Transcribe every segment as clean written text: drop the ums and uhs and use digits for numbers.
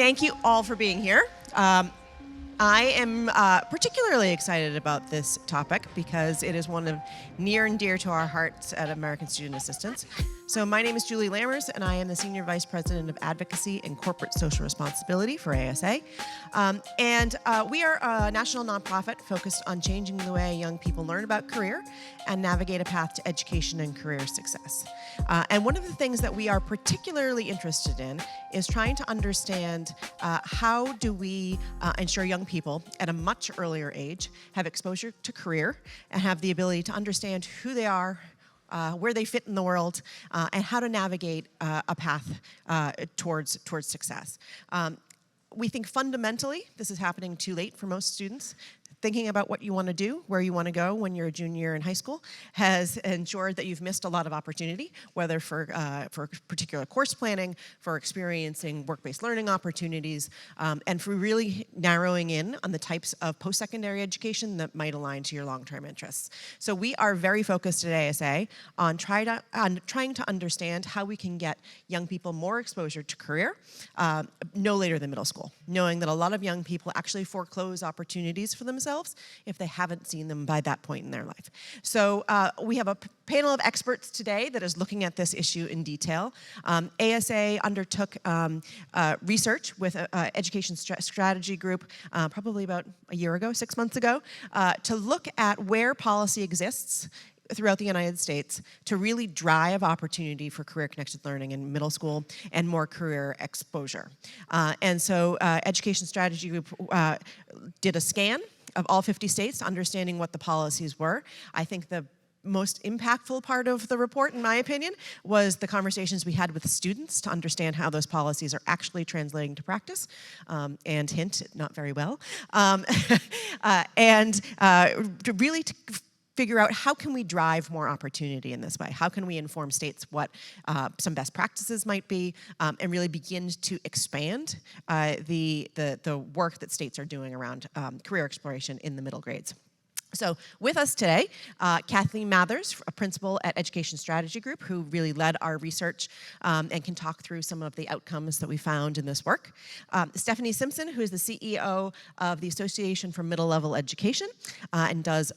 Thank you all for being here. I am particularly excited about this topic because it is one of near and dear to our hearts at American Student Assistance. So my name is Julie Lammers, and I am the Senior Vice President of Advocacy and Corporate Social Responsibility for ASA. We are a national nonprofit focused on changing the way young people learn about career and navigate a path to education and career success. And one of the things that we are particularly interested in is trying to understand how do we ensure young people at a much earlier age have exposure to career and have the ability to understand who they are, where they fit in the world, and how to navigate a path towards success. We think fundamentally this is happening too late for most students. Thinking about what you want to do, where you want to go when you're a junior in high school has ensured that you've missed a lot of opportunity, whether for particular course planning, for experiencing work-based learning opportunities, and for really narrowing in on the types of post-secondary education that might align to your long-term interests. So we are very focused at ASA on trying to understand how we can get young people more exposure to career no later than middle school, knowing that a lot of young people actually foreclose opportunities for themselves if they haven't seen them by that point in their life. So we have a panel of experts today that is looking at this issue in detail. ASA undertook research with an education strategy group probably about a year ago, 6 months ago, to look at where policy exists throughout the United States to really drive opportunity for career-connected learning in middle school and more career exposure. And so Education Strategy Group did a scan of all 50 states, understanding what the policies were. I think the most impactful part of the report, in my opinion, was the conversations we had with students to understand how those policies are actually translating to practice, and hint, not very well, to really figure out how can we drive more opportunity in this way? How can we inform states what some best practices might be, and really begin to expand the work that states are doing around career exploration in the middle grades. So with us today, Kathleen Mathers, a principal at Education Strategy Group, who really led our research and can talk through some of the outcomes that we found in this work. Stephanie Simpson, who is the CEO of the Association for Middle Level Education and does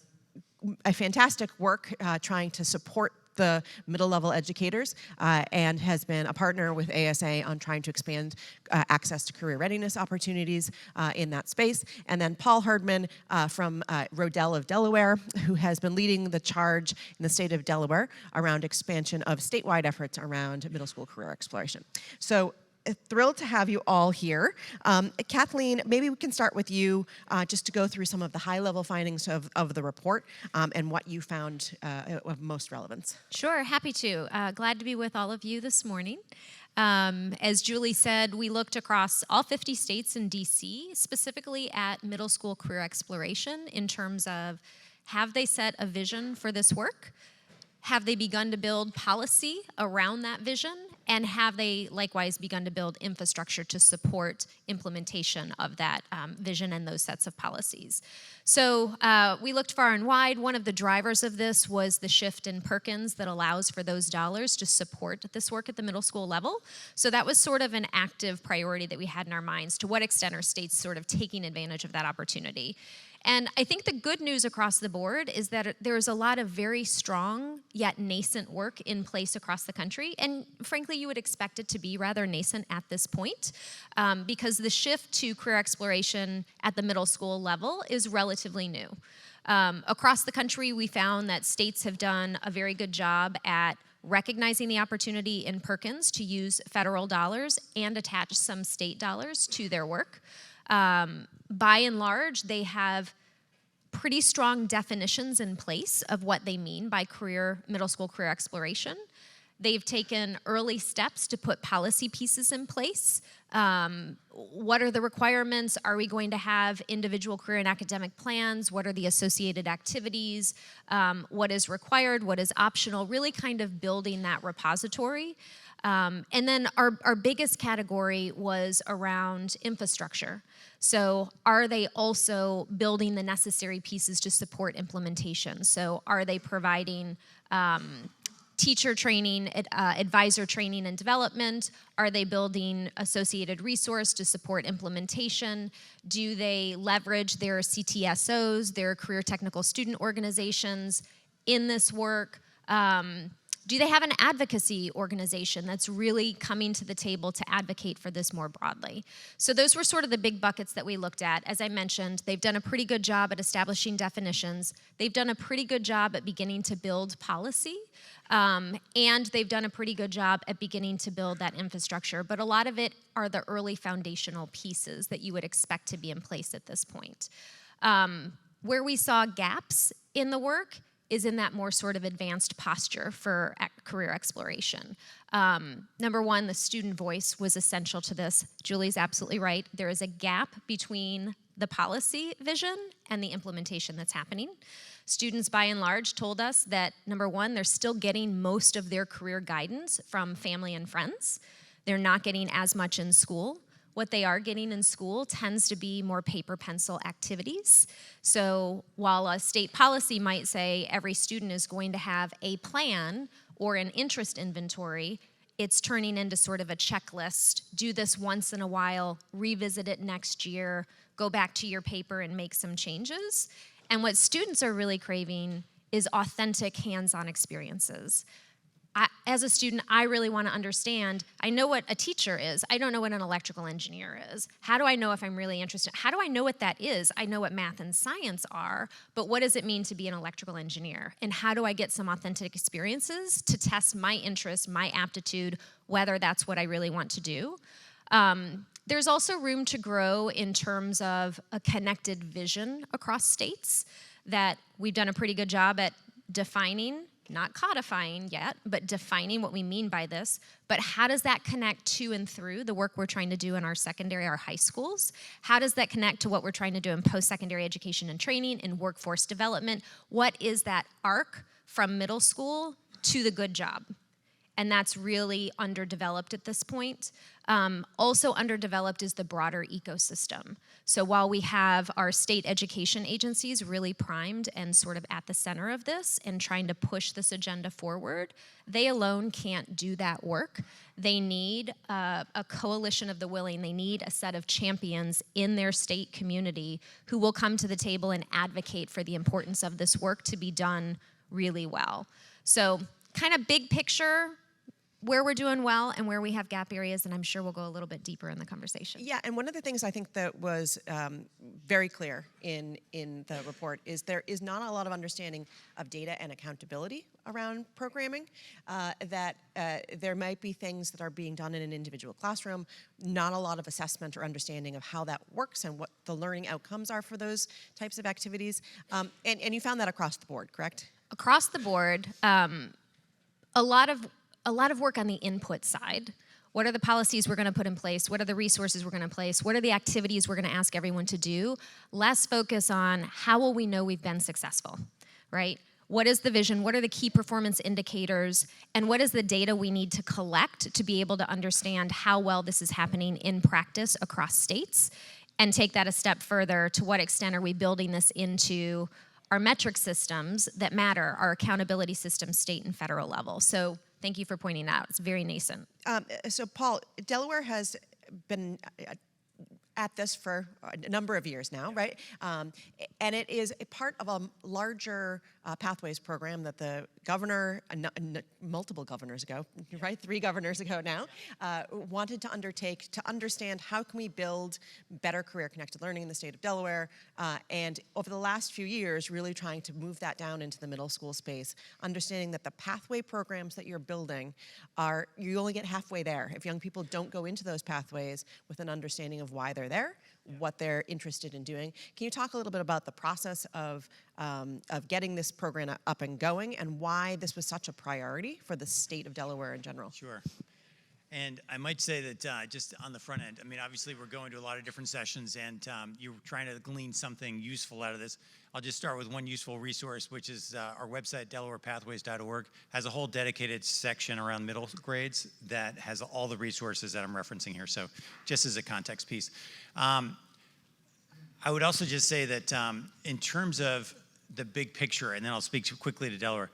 a fantastic work trying to support the middle-level educators and has been a partner with ASA on trying to expand access to career readiness opportunities in that space. And then Paul Herdman from Rodel of Delaware, who has been leading the charge in the state of Delaware around expansion of statewide efforts around middle school career exploration. So thrilled to have you all here. Kathleen, maybe we can start with you just to go through some of the high-level findings of the report and what you found of most relevance. Sure, happy to. Glad to be with all of you this morning. As Julie said, we looked across all 50 states and DC, specifically at middle school career exploration in terms of, have they set a vision for this work? Have they begun to build policy around that vision? And have they likewise begun to build infrastructure to support implementation of that vision and those sets of policies? So we looked far and wide. One of the drivers of this was the shift in Perkins that allows for those dollars to support this work at the middle school level. So that was sort of an active priority that we had in our minds. To what extent are states sort of taking advantage of that opportunity? And I think the good news across the board is that there's a lot of very strong yet nascent work in place across the country. And frankly, you would expect it to be rather nascent at this point because the shift to career exploration at the middle school level is relatively new. Across the country, we found that states have done a very good job at recognizing the opportunity in Perkins to use federal dollars and attach some state dollars to their work. By and large, they have pretty strong definitions in place of what they mean by middle school career exploration. They've taken early steps to put policy pieces in place. What are the requirements? Are we going to have individual career and academic plans? What are the associated activities? What is required? What is optional? Really kind of building that repository. And then our biggest category was around infrastructure. So are they also building the necessary pieces to support implementation? So are they providing teacher training, advisor training and development? Are they building associated resource to support implementation? Do they leverage their CTSOs, their career technical student organizations in this work? Do they have an advocacy organization that's really coming to the table to advocate for this more broadly? So those were sort of the big buckets that we looked at. As I mentioned, they've done a pretty good job at establishing definitions. They've done a pretty good job at beginning to build policy. And they've done a pretty good job at beginning to build that infrastructure. But a lot of it are the early foundational pieces that you would expect to be in place at this point. Where we saw gaps in the work is in that more sort of advanced posture for career exploration. Number one, the student voice was essential to this. Julie's absolutely right. There is a gap between the policy vision and the implementation that's happening. Students, by and large, told us that, number one, they're still getting most of their career guidance from family and friends. They're not getting as much in school. What they are getting in school tends to be more paper pencil activities. So while a state policy might say every student is going to have a plan or an interest inventory, it's turning into sort of a checklist. Do this once in a while, revisit it next year, go back to your paper and make some changes. And what students are really craving is authentic hands-on experiences. As a student, I really want to understand, I know what a teacher is. I don't know what an electrical engineer is. How do I know if I'm really interested? How do I know what that is? I know what math and science are, but what does it mean to be an electrical engineer? And how do I get some authentic experiences to test my interest, my aptitude, whether that's what I really want to do? There's also room to grow in terms of a connected vision across states that we've done a pretty good job at defining, not codifying yet, but defining what we mean by this. But how does that connect to and through the work we're trying to do in our secondary, our high schools? How does that connect to what we're trying to do in post-secondary education and training, in workforce development? What is that arc from middle school to the good job? And that's really underdeveloped at this point. Also underdeveloped is the broader ecosystem. So while we have our state education agencies really primed and sort of at the center of this and trying to push this agenda forward, they alone can't do that work. They need a coalition of the willing. They need a set of champions in their state community who will come to the table and advocate for the importance of this work to be done really well. So kind of big picture, where we're doing well and where we have gap areas, and I'm sure we'll go a little bit deeper in the conversation. Yeah, and one of the things I think that was very clear in the report is there is not a lot of understanding of data and accountability around programming, that there might be things that are being done in an individual classroom, not a lot of assessment or understanding of how that works and what the learning outcomes are for those types of activities. And you found that across the board, correct? Across the board, a lot of work on the input side. What are the policies we're going to put in place? What are the resources we're going to place? What are the activities we're going to ask everyone to do? Less focus on how will we know we've been successful, right? What is the vision? What are the key performance indicators? And what is the data we need to collect to be able to understand how well this is happening in practice across states? And take that a step further, to what extent are we building this into our metric systems that matter, our accountability systems, state and federal level? So thank you for pointing out. It's very nascent. So Paul, Delaware has been at this for a number of years now, right? And it is a part of a larger pathways program that the governor, multiple governors ago, right? 3 governors ago now, wanted to undertake to understand how can we build better career-connected learning in the state of Delaware. And over the last few years, really trying to move that down into the middle school space, understanding that the pathway programs that you're building you only get halfway there if young people don't go into those pathways with an understanding of why they're there, what they're interested in doing. Can you talk a little bit about the process of getting this program up and going and why this was such a priority for the state of Delaware in general? Sure. And I might say that just on the front end, I mean, obviously we're going to a lot of different sessions and you're trying to glean something useful out of this. I'll just start with one useful resource, which is our website, delawarepathways.org, has a whole dedicated section around middle grades that has all the resources that I'm referencing here. So just as a context piece. I would also just say that in terms of the big picture, and then I'll speak quickly to Delaware,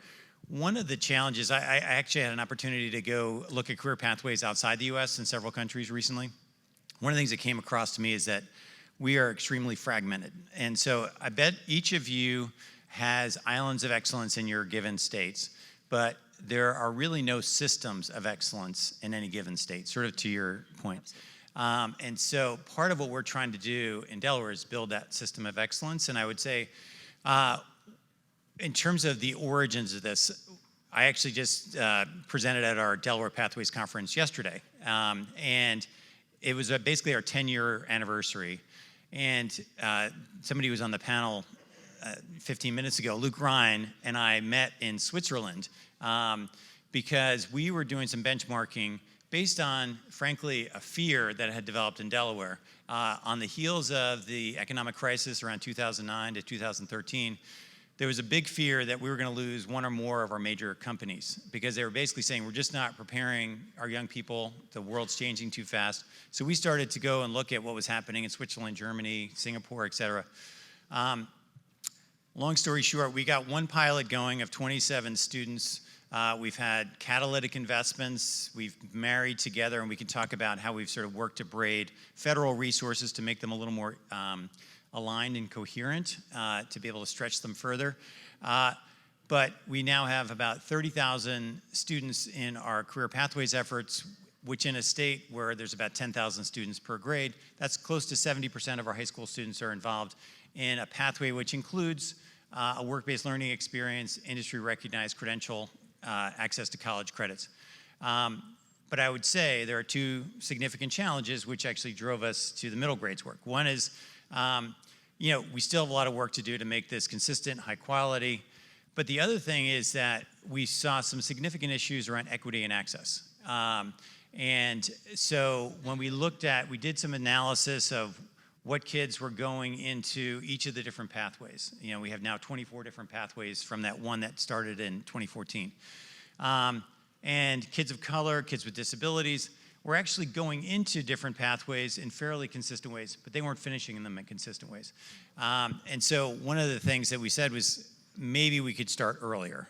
One of the challenges, I actually had an opportunity to go look at career pathways outside the US in several countries recently. One of the things that came across to me is that we are extremely fragmented. And so I bet each of you has islands of excellence in your given states, but there are really no systems of excellence in any given state, sort of to your point. And so part of what we're trying to do in Delaware is build that system of excellence. And I would say, in terms of the origins of this, I actually just presented at our Delaware Pathways Conference yesterday. And it was basically our 10-year anniversary. And somebody who was on the panel 15 minutes ago, Luke Ryan, and I met in Switzerland because we were doing some benchmarking based on, frankly, a fear that had developed in Delaware. On the heels of the economic crisis around 2009 to 2013, there was a big fear that we were going to lose one or more of our major companies because they were basically saying, we're just not preparing our young people. The world's changing too fast. So we started to go and look at what was happening in Switzerland, Germany, Singapore, et cetera. Long story short, we got one pilot going of 27 students. We've had catalytic investments. We've married together, and we can talk about how we've sort of worked to braid federal resources to make them a little more aligned and coherent to be able to stretch them further. But we now have about 30,000 students in our career pathways efforts, which in a state where there's about 10,000 students per grade, that's close to 70% of our high school students are involved in a pathway which includes a work-based learning experience, industry-recognized credential, access to college credits. But I would say there are two significant challenges which actually drove us to the middle grades work. One is, we still have a lot of work to do to make this consistent, high quality. But the other thing is that we saw some significant issues around equity and access. And so when we did some analysis of what kids were going into each of the different pathways. We have now 24 different pathways from that one that started in 2014. And kids of color, kids with disabilities, were actually going into different pathways in fairly consistent ways, but they weren't finishing in them in consistent ways. And so one of the things that we said was maybe we could start earlier.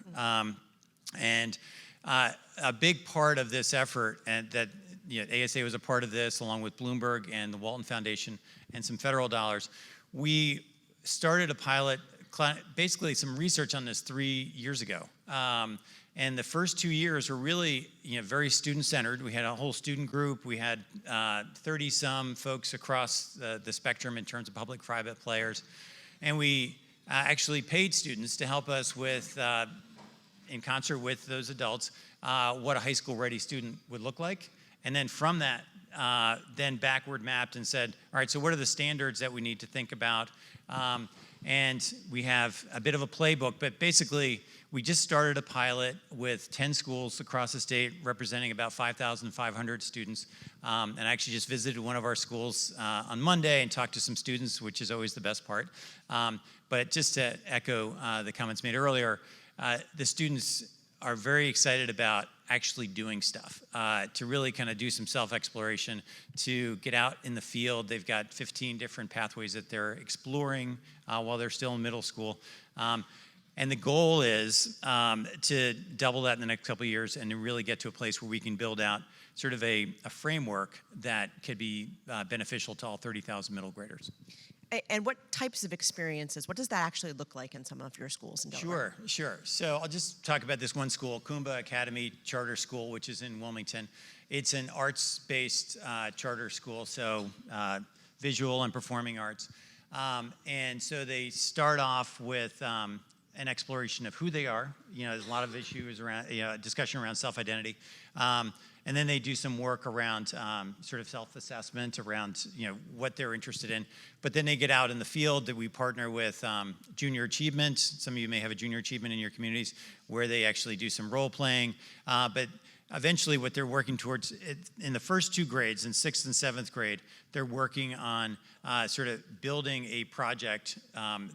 And a big part of this effort, and that ASA was a part of this, along with Bloomberg and the Walton Foundation and some federal dollars, we started a pilot, basically some research on this 3 years ago. And the first 2 years were really very student-centered. We had a whole student group. We had 30-some folks across the spectrum in terms of public-private players. And we actually paid students to help us with, in concert with those adults, what a high school-ready student would look like. And then from that, then backward mapped and said, all right, so what are the standards that we need to think about? And we have a bit of a playbook, but basically we just started a pilot with 10 schools across the state representing about 5,500 students. And I actually just visited one of our schools on Monday and talked to some students, which is always the best part. But just to echo the comments made earlier, the students are very excited about actually doing stuff, to really kind of do some self-exploration, to get out in the field. They've got 15 different pathways that they're exploring while they're still in middle school. And the goal is to double that in the next couple of years and to really get to a place where we can build out sort of a framework that could be beneficial to all 30,000 middle graders. And what types of experiences, what does that actually look like in some of your schools in Delaware? Sure. So I'll just talk about this one school, Kumba Academy Charter School, which is in Wilmington. It's an arts-based charter school, so visual and performing arts. And so they start off with an exploration of who they are. There's a lot of issues around, discussion around self-identity. And then they do some work around sort of self-assessment around what they're interested in. But then they get out in the field. That we partner with Junior Achievement. Some of you may have a Junior Achievement in your communities where they actually do some role playing. But eventually what they're working towards in the first two grades, in 6th and 7th grade, they're working on sort of building a project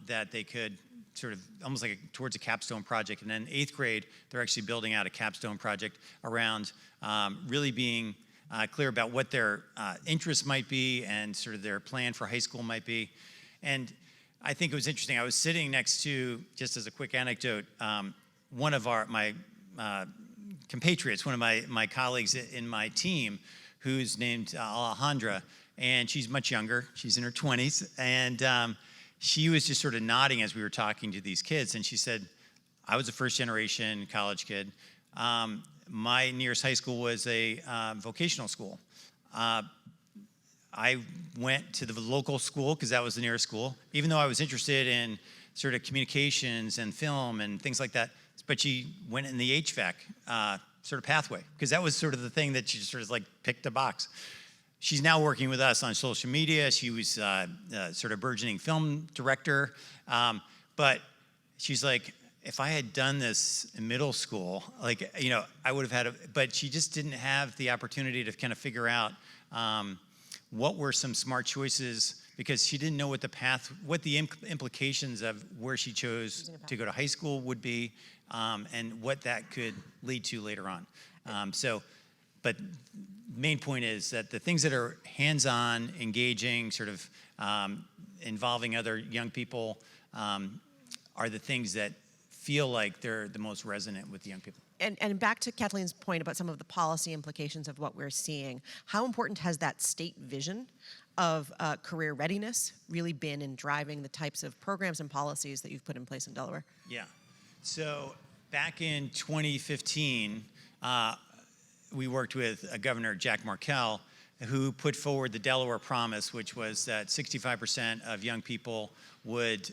that they could sort of almost like towards a capstone project. And then 8th grade, they're actually building out a capstone project around really being clear about what their interests might be and sort of their plan for high school might be. And I think it was interesting. I was sitting next to, just as a quick anecdote, one of my compatriots, one of my colleagues in my team, who's named Alejandra, and she's much younger. She's in her 20s, and she was just sort of nodding as we were talking to these kids, and she said, I was a first-generation college kid. My nearest high school was a vocational school. I went to the local school because that was the nearest school, even though I was interested in sort of communications and film and things like that. But she went in the HVAC sort of pathway because that was sort of the thing that she sort of like picked a box. She's now working with us on social media. She was sort of burgeoning film director. But she's like, if I had done this in middle school, like, you know, I would have had but she just didn't have the opportunity to kind of figure out what were some smart choices because she didn't know what the implications of where she chose to go to high school would be and what that could lead to later on. But main point is that the things that are hands-on, engaging, sort of involving other young people are the things that feel like they're the most resonant with the young people. And back to Kathleen's point about some of the policy implications of what we're seeing, how important has that state vision of career readiness really been in driving the types of programs and policies that you've put in place in Delaware? Yeah. So back in 2015, we worked with Governor Jack Markell, who put forward the Delaware Promise, which was that 65% of young people would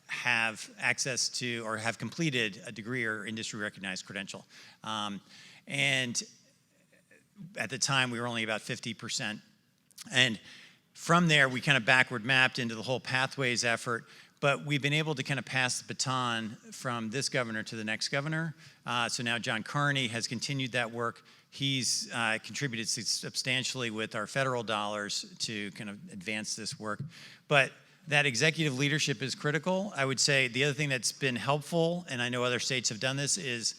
have access to or have completed a degree or industry-recognized credential. And at the time, we were only about 50%. And from there, we kind of backward mapped into the whole Pathways effort, but we've been able to kind of pass the baton from this governor to the next governor. So now John Carney has continued that work. He's contributed substantially with our federal dollars to kind of advance this work. But that executive leadership is critical. I would say the other thing that's been helpful, and I know other states have done this, is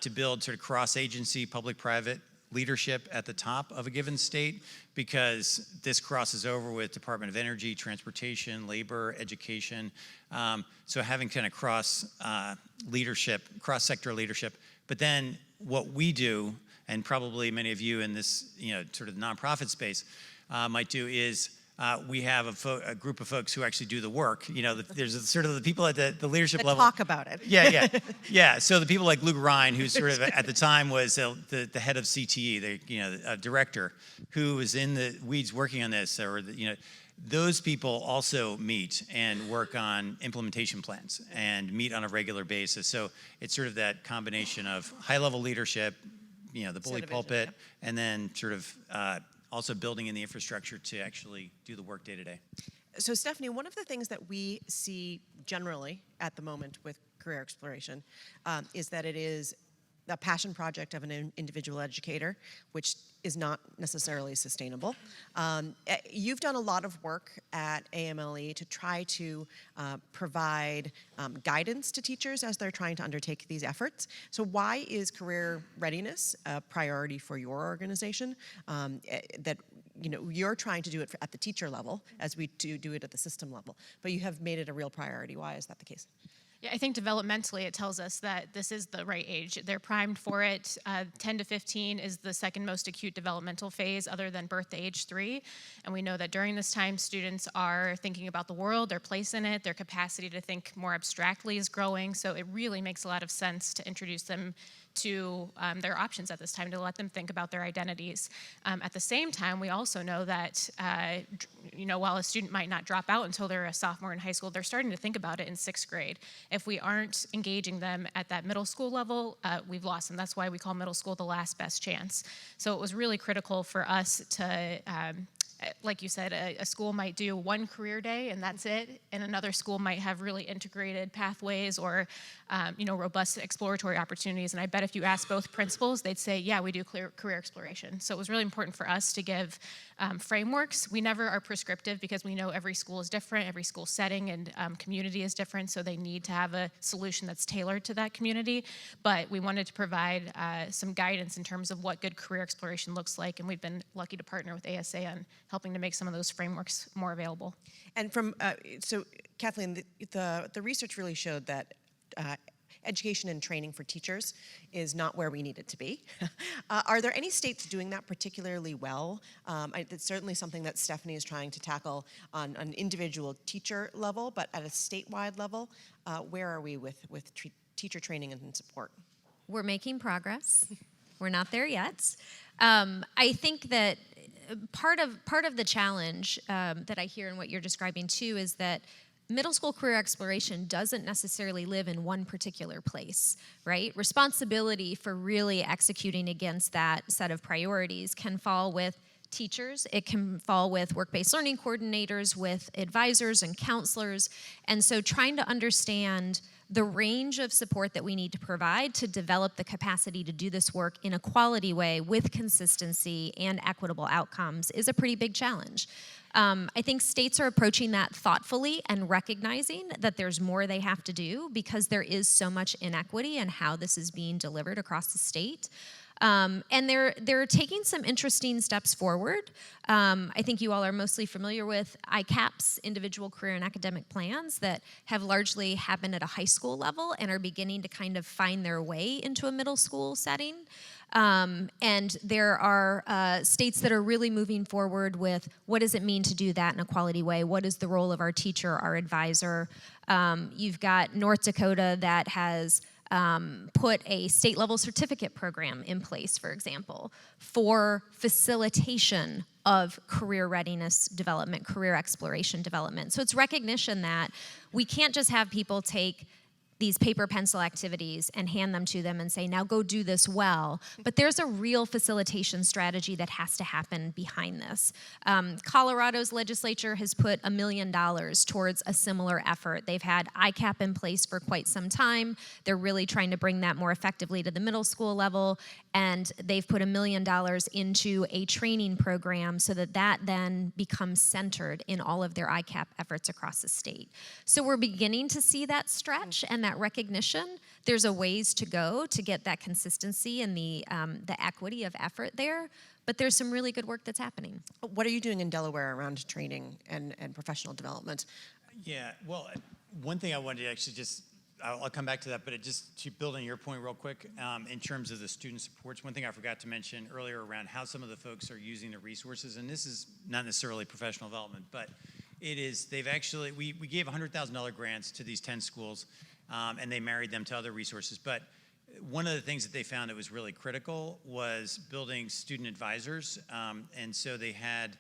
to build sort of cross-agency, public-private leadership at the top of a given state, because this crosses over with Department of Energy, Transportation, Labor, Education. So having kind of leadership, cross-sector leadership. But then what we do, and probably many of you in this, you know, sort of nonprofit space might do, is we have a group of folks who actually do the work. You know, there's sort of the people at the leadership level. Talk about it. Yeah. So the people like Luke Ryan, who sort of at the time was the head of CTE, the director, who was in the weeds working on this, or those people also meet and work on implementation plans and meet on a regular basis. So it's sort of that combination of high-level leadership, you know, the bully pulpit, and then sort of also building in the infrastructure to actually do the work day to day. So Stephanie, one of the things that we see generally at the moment with career exploration is that it is a passion project of an individual educator, which is not necessarily sustainable. You've done a lot of work at AMLE to try to provide guidance to teachers as they're trying to undertake these efforts. So why is career readiness a priority for your organization? That you're trying to do it at the teacher level as we do it at the system level, but you have made it a real priority. Why is that the case? Yeah, I think developmentally it tells us that this is the right age. They're primed for it. 10 to 15 is the second most acute developmental phase other than birth to age 3. And we know that during this time, students are thinking about the world, their place in it, their capacity to think more abstractly is growing. So it really makes a lot of sense to introduce them to their options at this time, to let them think about their identities. At the same time, we also know that while a student might not drop out until they're a sophomore in high school, they're starting to think about it in 6th grade. If we aren't engaging them at that middle school level, we've lost them. That's why we call middle school the last best chance. So it was really critical for us to like you said, a school might do one career day and that's it, and another school might have really integrated pathways or robust exploratory opportunities. And I bet if you ask both principals, they'd say, yeah, we do career exploration. So it was really important for us to give frameworks. We never are prescriptive because we know every school is different, every school setting and community is different, so they need to have a solution that's tailored to that community. But we wanted to provide some guidance in terms of what good career exploration looks like, and we've been lucky to partner with ASA on helping to make some of those frameworks more available. And from so Kathleen, the research really showed that education and training for teachers is not where we need it to be. Are there any states doing that particularly well? It's certainly something that Stephanie is trying to tackle on an individual teacher level, but at a statewide level, where are we with teacher training and support? We're making progress. We're not there yet. I think that part of the challenge that I hear in what you're describing too is that middle school career exploration doesn't necessarily live in one particular place, right? Responsibility for really executing against that set of priorities can fall with teachers, it can fall with work-based learning coordinators, with advisors and counselors, and so trying to understand the range of support that we need to provide to develop the capacity to do this work in a quality way with consistency and equitable outcomes is a pretty big challenge. I think states are approaching that thoughtfully and recognizing that there's more they have to do because there is so much inequity in how this is being delivered across the state. And they're taking some interesting steps forward. I think you all are mostly familiar with ICAP's individual career and academic plans that have largely happened at a high school level and are beginning to kind of find their way into a middle school setting. And there are states that are really moving forward with what does it mean to do that in a quality way? What is the role of our teacher, our advisor? You've got North Dakota that has put a state-level certificate program in place, for example, for facilitation of career readiness development, career exploration development. So it's recognition that we can't just have people take these paper pencil activities and hand them to them and say, now go do this well. But there's a real facilitation strategy that has to happen behind this. Colorado's legislature has put $1 million towards a similar effort. They've had ICAP in place for quite some time. They're really trying to bring that more effectively to the middle school level. And they've put $1 million into a training program so that that then becomes centered in all of their ICAP efforts across the state. So we're beginning to see that stretch and that recognition. There's a ways to go to get that consistency and the equity of effort there, but there's some really good work that's happening. What are you doing in Delaware around training and professional development? Yeah, well, one thing I wanted to actually just, I'll come back to that, but it just to build on your point real quick, in terms of the student supports, one thing I forgot to mention earlier around how some of the folks are using the resources, and this is not necessarily professional development, but it is, they've actually, we gave $100,000 grants to these 10 schools, and they married them to other resources. But one of the things that they found that was really critical was building student advisors. And so they had,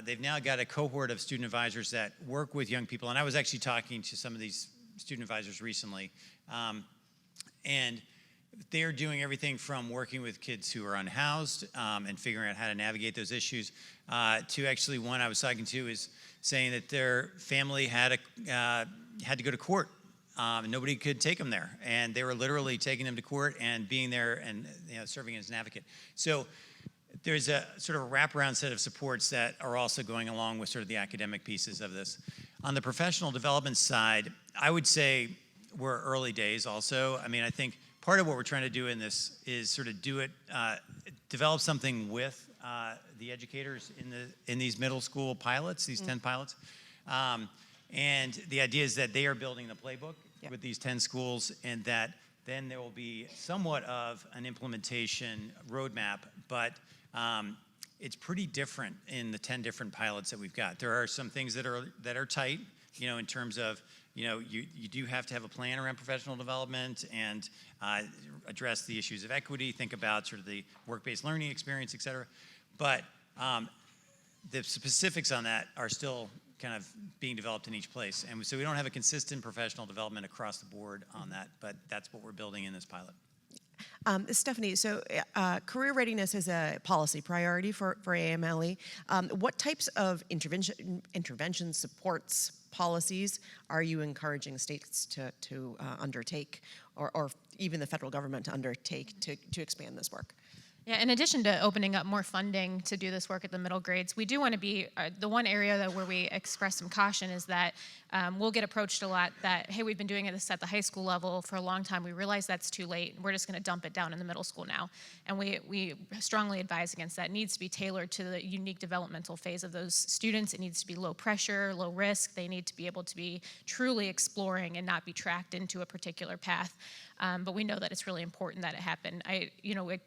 they've now got a cohort of student advisors that work with young people. And I was actually talking to some of these student advisors recently. And they're doing everything from working with kids who are unhoused and figuring out how to navigate those issues to actually one I was talking to is saying that their family had to go to court. And nobody could take them there, and they were literally taking them to court and being there and serving as an advocate. So there's a sort of a wraparound set of supports that are also going along with sort of the academic pieces of this. On the professional development side, I would say we're early days also. I mean, I think part of what we're trying to do in this is sort of do it, develop something with the educators in these middle school pilots, these 10 pilots. And the idea is that they are building the playbook with these 10 schools, and that then there will be somewhat of an implementation roadmap, but it's pretty different in the 10 different pilots that we've got. There are some things that are tight, in terms of, you do have to have a plan around professional development and address the issues of equity, think about sort of the work-based learning experience, et cetera. But the specifics on that are still kind of being developed in each place. And so we don't have a consistent professional development across the board on that, but that's what we're building in this pilot. Stephanie, so career readiness is a policy priority for AMLE. What types of intervention supports, policies are you encouraging states to undertake, or even the federal government to undertake to expand this work? Yeah, in addition to opening up more funding to do this work at the middle grades, we do want to be, the one area where we express some caution is that we'll get approached a lot that, hey, we've been doing this at the high school level for a long time. We realize that's too late. We're just going to dump it down in the middle school now. And we strongly advise against that. It needs to be tailored to the unique developmental phase of those students. It needs to be low pressure, low risk. They need to be able to be truly exploring and not be tracked into a particular path. but we know that it's really important that it happen. I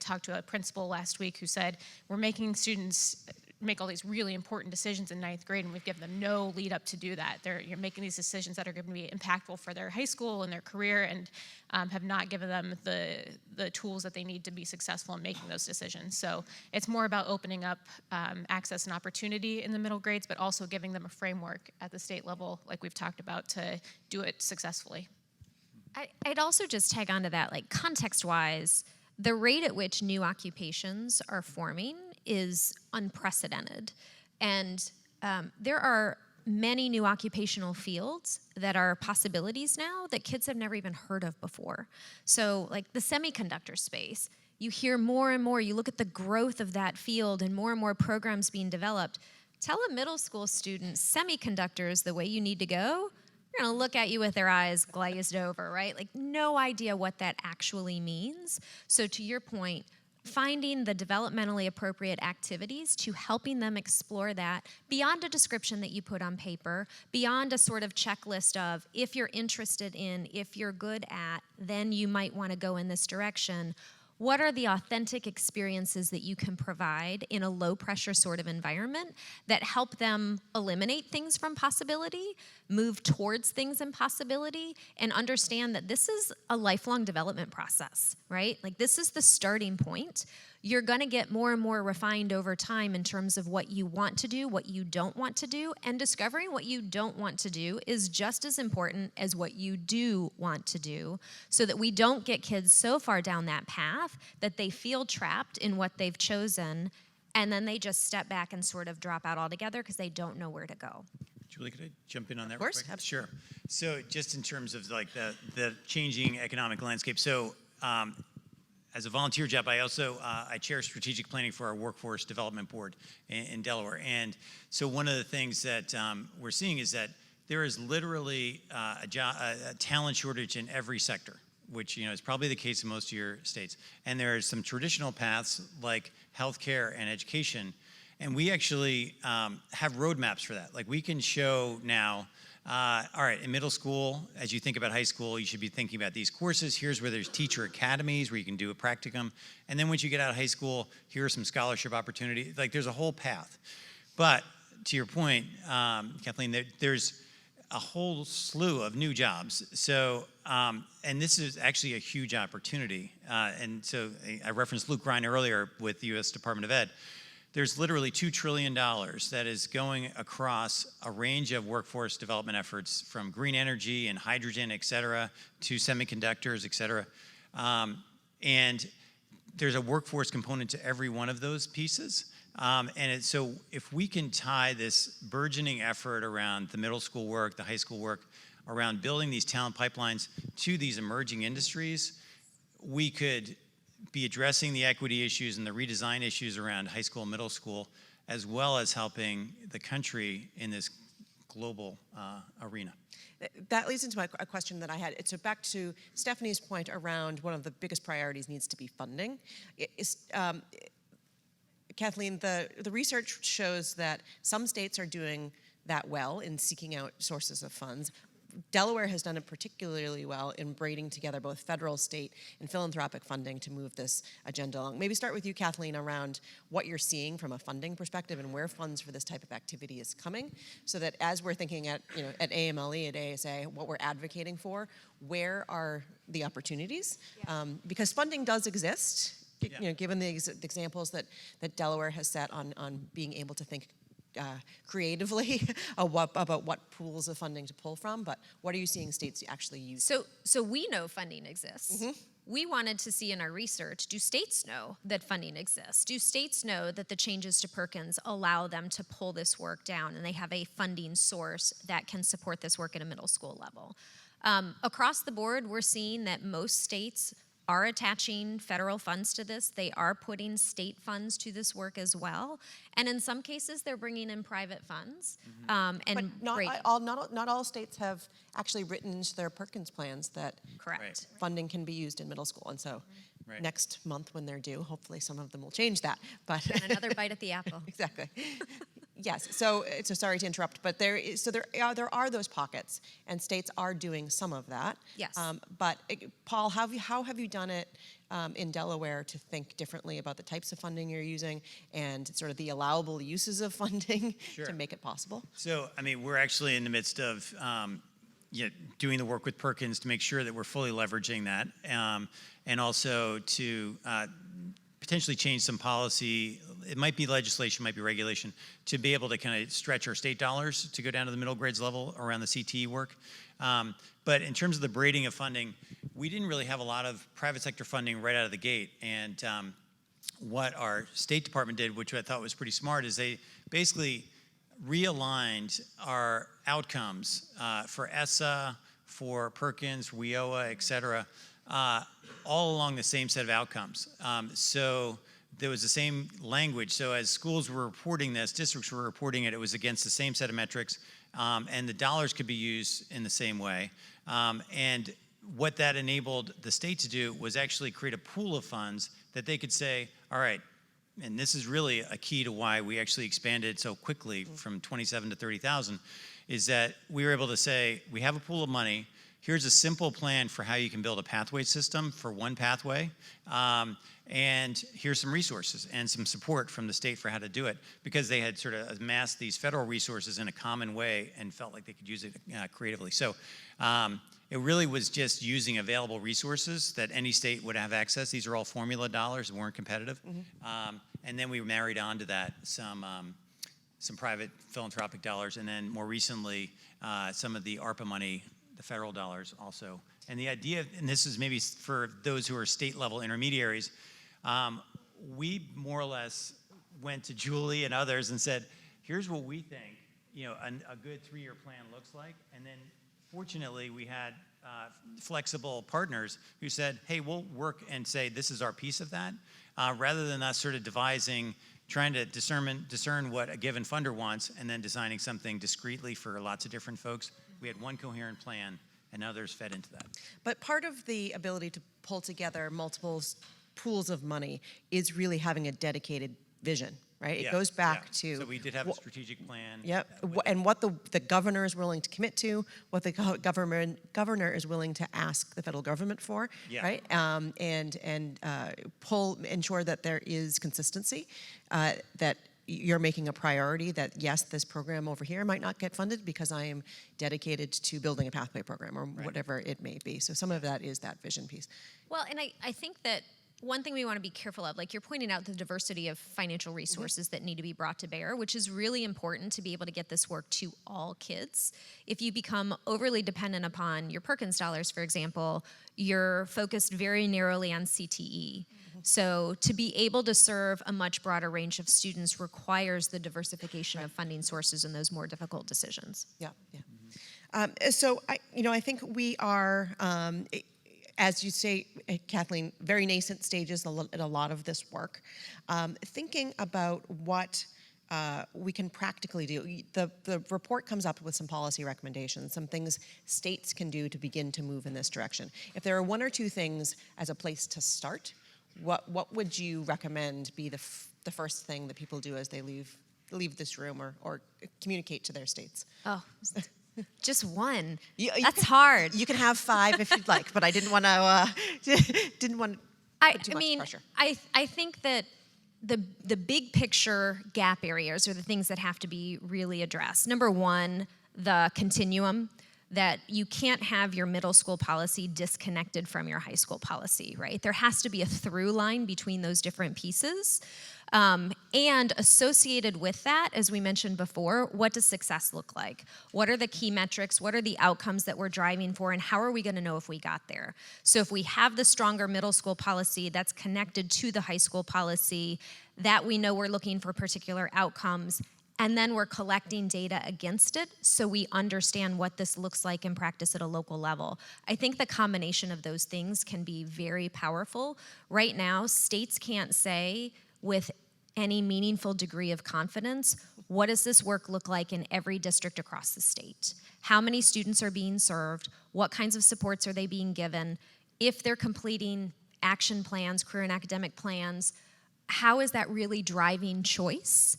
talked to a principal last week who said, we're making students make all these really important decisions in 9th grade, and we've given them no lead up to do that. You're making these decisions that are going to be impactful for their high school and their career, and have not given them the tools that they need to be successful in making those decisions. So it's more about opening up access and opportunity in the middle grades, but also giving them a framework at the state level, like we've talked about, to do it successfully. I'd also just tag onto that, like context-wise, the rate at which new occupations are forming is unprecedented. And there are many new occupational fields that are possibilities now that kids have never even heard of before. So like the semiconductor space, you hear more and more, you look at the growth of that field and more programs being developed. Tell a middle school student semiconductors the way you need to go, they're gonna look at you with their eyes glazed over, right? Like no idea what that actually means. So to your point, finding the developmentally appropriate activities to helping them explore that beyond a description that you put on paper, beyond a sort of checklist of if you're interested in, if you're good at, then you might want to go in this direction. What are the authentic experiences that you can provide in a low pressure sort of environment that help them eliminate things from possibility, move towards things in possibility, and understand that this is a lifelong development process, right? Like this is the starting point. You're gonna get more and more refined over time in terms of what you want to do, what you don't want to do, and discovering what you don't want to do is just as important as what you do want to do, so that we don't get kids so far down that path that they feel trapped in what they've chosen, and then they just step back and sort of drop out altogether because they don't know where to go. Julie, could I jump in on that? Of course, real quick? absolutely. Sure. So just in terms of like the changing economic landscape, so as a volunteer job, I also I chair strategic planning for our workforce development board in Delaware. And so one of the things that we're seeing is that there is literally a talent shortage in every sector, which is probably the case in most of your states. And there are some traditional paths like healthcare and education. And we actually have roadmaps for that. Like we can show now, all right, in middle school, as you think about high school, you should be thinking about these courses. Here's where there's teacher academies where you can do a practicum. And then once you get out of high school, here are some scholarship opportunities. Like there's a whole path. But to your point, Kathleen, there's a whole slew of new jobs. So, and this is actually a huge opportunity. And so I referenced Luke Ryan earlier with the U.S. Department of Ed. There's literally $2 trillion that is going across a range of workforce development efforts, from green energy and hydrogen, et cetera, to semiconductors, et cetera. And there's a workforce component to every one of those pieces. So if we can tie this burgeoning effort around the middle school work, the high school work, around building these talent pipelines to these emerging industries, we could be addressing the equity issues and the redesign issues around high school, middle school, as well as helping the country in this global arena. That leads into a question that I had. So back to Stephanie's point around one of the biggest priorities needs to be funding. Kathleen, the research shows that some states are doing that well in seeking out sources of funds. Delaware has done it particularly well in braiding together both federal, state, and philanthropic funding to move this agenda along. Maybe start with you, Kathleen, around what you're seeing from a funding perspective and where funds for this type of activity is coming, so that as we're thinking at AMLE, at ASA, what we're advocating for, where are the opportunities? Yeah. Because funding does exist, given the examples that Delaware has set on being able to think creatively about what pools of funding to pull from, but what are you seeing states actually use? So we know funding exists. Mm-hmm. We wanted to see in our research, do states know that funding exists? Do states know that the changes to Perkins allow them to pull this work down and they have a funding source that can support this work at a middle school level? Across the board, we're seeing that most states are attaching federal funds to this. They are putting state funds to this work as well. And in some cases, they're bringing in private funds. But not all states have actually written into their Perkins plans that funding can be used in middle school. And so next month when they're due, hopefully some of them will change that. But and another bite at the apple. Exactly. Yes. So sorry to interrupt, but there are those pockets, and states are doing some of that. Yes. But Paul, how have you done it in Delaware to think differently about the types of funding you're using and sort of the allowable uses of funding Sure. to make it possible? So, I mean, we're actually in the midst of doing the work with Perkins to make sure that we're fully leveraging that, and also to potentially change some policy. It might be legislation, might be regulation, to be able to kind of stretch our state dollars to go down to the middle grades level around the CTE work. But in terms of the braiding of funding, we didn't really have a lot of private sector funding right out of the gate. And what our State Department did, which I thought was pretty smart, is they basically realigned our outcomes for ESSA, for Perkins, WIOA, et cetera, all along the same set of outcomes. So there was the same language. So as schools were reporting this, districts were reporting it, it was against the same set of metrics, and the dollars could be used in the same way. And what that enabled the state to do was actually create a pool of funds that they could say, all right, and this is really a key to why we actually expanded so quickly from 27 to 30,000, is that we were able to say, we have a pool of money, here's a simple plan for how you can build a pathway system for one pathway, and here's some resources and some support from the state for how to do it, because they had sort of amassed these federal resources in a common way and felt like they could use it creatively. So it really was just using available resources that any state would have access. These are all formula dollars, weren't competitive. And then we married onto that some private philanthropic dollars, and then more recently, some of the ARPA money, the federal dollars also. And the idea, and this is maybe for those who are state level intermediaries, we more or less went to Julie and others and said, here's what we think, a good 3-year plan looks like. And then fortunately we had flexible partners who said, hey, we'll work and say, this is our piece of that, rather than us sort of devising, trying to discern what a given funder wants and then designing something discreetly for lots of different folks. We had one coherent plan, and others fed into that. But part of the ability to pull together multiple pools of money is really having a dedicated vision, right? It goes back to... So we did have a strategic plan. Yep, and what the governor is willing to commit to, what the governor is willing to ask the federal government for, right? And ensure that there is consistency, that you're making a priority that, yes, this program over here might not get funded because I am dedicated to building a pathway program or whatever it may be. So some of that is that vision piece. Well, and I think that one thing we want to be careful of, like you're pointing out the diversity of financial resources that need to be brought to bear, which is really important to be able to get this work to all kids. If you become overly dependent upon your Perkins dollars, for example, you're focused very narrowly on CTE. So to be able to serve a much broader range of students requires the diversification of funding sources in those more difficult decisions. Yeah. So I think we are, as you say, Kathleen, very nascent stages in a lot of this work. Thinking about what we can practically do. The report comes up with some policy recommendations, some things states can do to begin to move in this direction. If there are one or two things as a place to start, what would you recommend be the first thing that people do as they leave this room or communicate to their states? Oh, just one. That's hard. You can have 5 if you'd like, but I didn't want to put too much pressure. I think that the big picture gap areas are the things that have to be really addressed. Number one, the continuum, that you can't have your middle school policy disconnected from your high school policy, right? There has to be a through line between those different pieces. And associated with that, as we mentioned before, what does success look like? What are the key metrics? What are the outcomes that we're driving for? And how are we going to know if we got there? So if we have the stronger middle school policy that's connected to the high school policy, that we know we're looking for particular outcomes, and then we're collecting data against it so we understand what this looks like in practice at a local level. I think the combination of those things can be very powerful. Right now, states can't say with any meaningful degree of confidence, what does this work look like in every district across the state? How many students are being served? What kinds of supports are they being given? If they're completing action plans, career and academic plans, how is that really driving choice?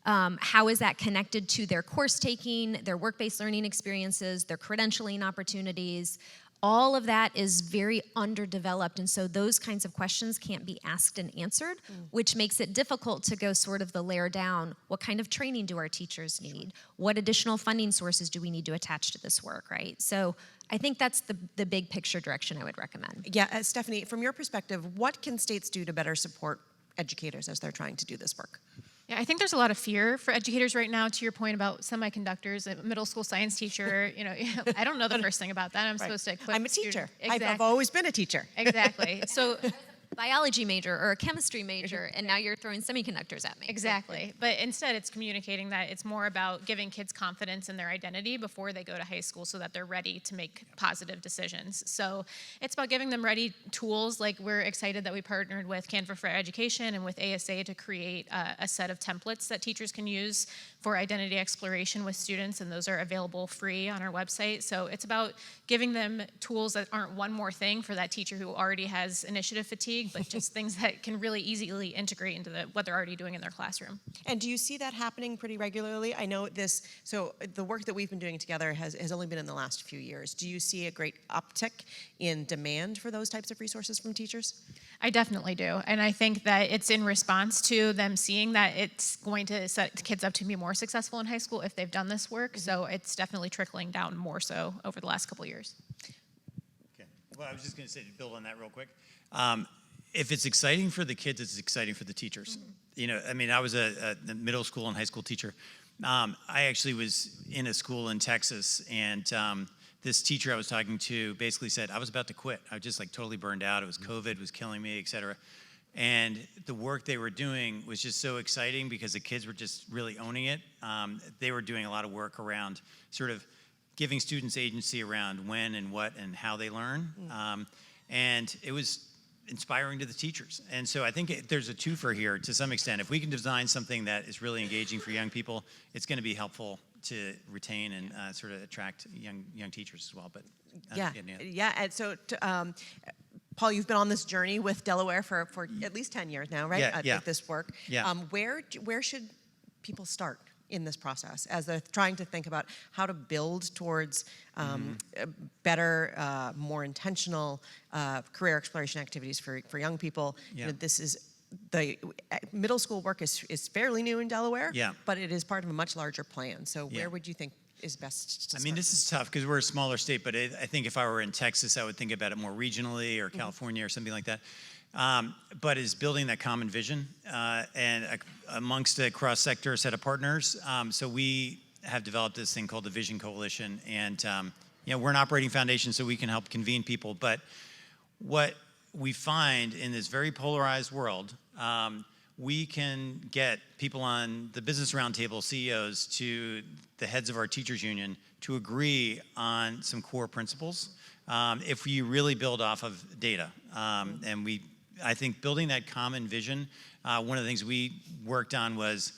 How is that connected to their course taking, their work-based learning experiences, their credentialing opportunities? All of that is very underdeveloped, and so those kinds of questions can't be asked and answered, which makes it difficult to go sort of the layer down. What kind of training do our teachers need? What additional funding sources do we need to attach to this work, right? So I think that's the big picture direction I would recommend. Yeah, Stephanie, from your perspective, what can states do to better support educators as they're trying to do this work? Yeah, I think there's a lot of fear for educators right now, to your point about semiconductors. A middle school science teacher, I don't know the first thing about that. I'm supposed to equip I'm a teacher. Exactly. I've always been a teacher. Exactly. So Biology major or a chemistry major, and now you're throwing semiconductors at me. exactly. But instead, it's communicating that it's more about giving kids confidence in their identity before they go to high school so that they're ready to make positive decisions. So it's about giving them ready tools. Like, we're excited that we partnered with Canva for Education and with ASA to create a set of templates that teachers can use for identity exploration with students, and those are available free on our website. So it's about giving them tools that aren't one more thing for that teacher who already has initiative fatigue, but just things that can really easily integrate into what they're already doing in their classroom. And do you see that happening pretty regularly? I know so the work that we've been doing together has only been in the last few years. Do you see a great uptick in demand for those types of resources from teachers? I definitely do. And I think that it's in response to them seeing that it's going to set kids up to be more successful in high school if they've done this work. So it's definitely trickling down more so over the last couple of years. Okay. Well, I was just going to say, to build on that real quick. If it's exciting for the kids, it's exciting for the teachers. I was a middle school and high school teacher. I actually was in a school in Texas, and this teacher I was talking to basically said, I was about to quit. I was just totally burned out. It was COVID, was killing me, et cetera. And the work they were doing was just so exciting because the kids were just really owning it. They were doing a lot of work around sort of giving students agency around when and what and how they learn. And it was inspiring to the teachers. And so I think there's a twofer here to some extent. If we can design something that is really engaging for young people, it's going to be helpful to retain and sort of attract young teachers as well. But yeah. And so, Paul, you've been on this journey with Delaware for at least 10 years now, right? With this work. Yeah. Where should people start in this process as they're trying to think about how to build towards better, more intentional career exploration activities for young people? Yeah. This is the middle school work is fairly new in Delaware, but it is part of a much larger plan. So where would you think is best to start? This is tough because we're a smaller state, but I think if I were in Texas, I would think about it more regionally, or California or something like that. But is building that common vision and amongst a cross-sector set of partners. So we have developed this thing called the Vision Coalition, and we're an operating foundation, so we can help convene people. But what we find in this very polarized world, we can get people on the Business Roundtable, CEOs, to the heads of our teachers union to agree on some core principles if we really build off of data. I think building that common vision, one of the things we worked on was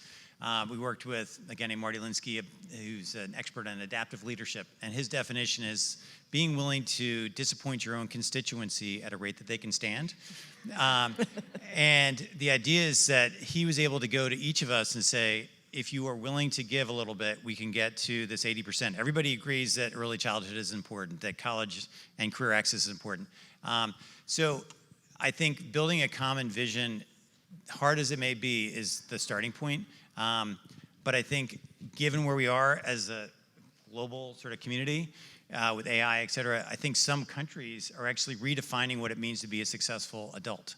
we worked with a guy named Marty Linsky, who's an expert on adaptive leadership, and his definition is being willing to disappoint your own constituency at a rate that they can stand. And the idea is that he was able to go to each of us and say, if you are willing to give a little bit, we can get to this 80%. Everybody agrees that early childhood is important, that college and career access is important. So I think building a common vision, hard as it may be, is the starting point. But I think given where we are as a global sort of community with AI, et cetera, I think some countries are actually redefining what it means to be a successful adult.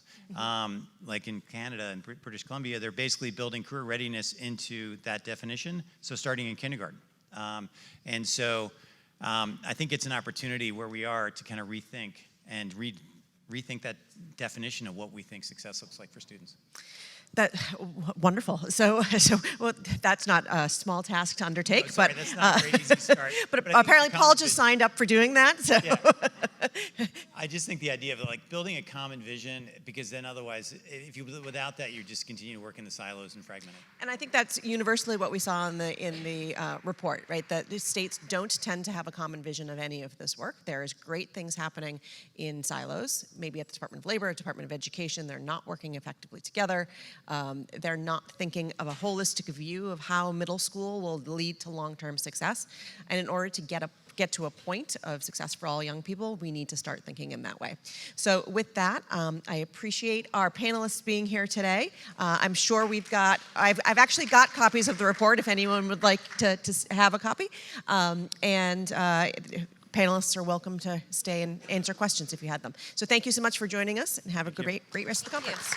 Like in Canada and British Columbia, they're basically building career readiness into that definition, so starting in kindergarten. And so I think it's an opportunity where we are to kind of rethink and rethink that definition of what we think success looks like for students. Wonderful. So well, that's not a small task to undertake, no, sorry, that's not a very easy start. but apparently Paul just signed up for doing that. So. Yeah. I just think the idea of building a common vision, because then otherwise, without that, you just continue to work in the silos and fragment it. And I think that's universally what we saw in the report, right? That the states don't tend to have a common vision of any of this work. There is great things happening in silos. maybe at the Department of Labor, Department of Education, they're not working effectively together. They're not thinking of a holistic view of how middle school will lead to long-term success. And in order to get to a point of success for all young people, we need to start thinking in that way. So with that, I appreciate our panelists being here today. I'm sure I've actually got copies of the report if anyone would like to have a copy. Panelists are welcome to stay and answer questions if you had them. So thank you so much for joining us, and have a great rest of the conference.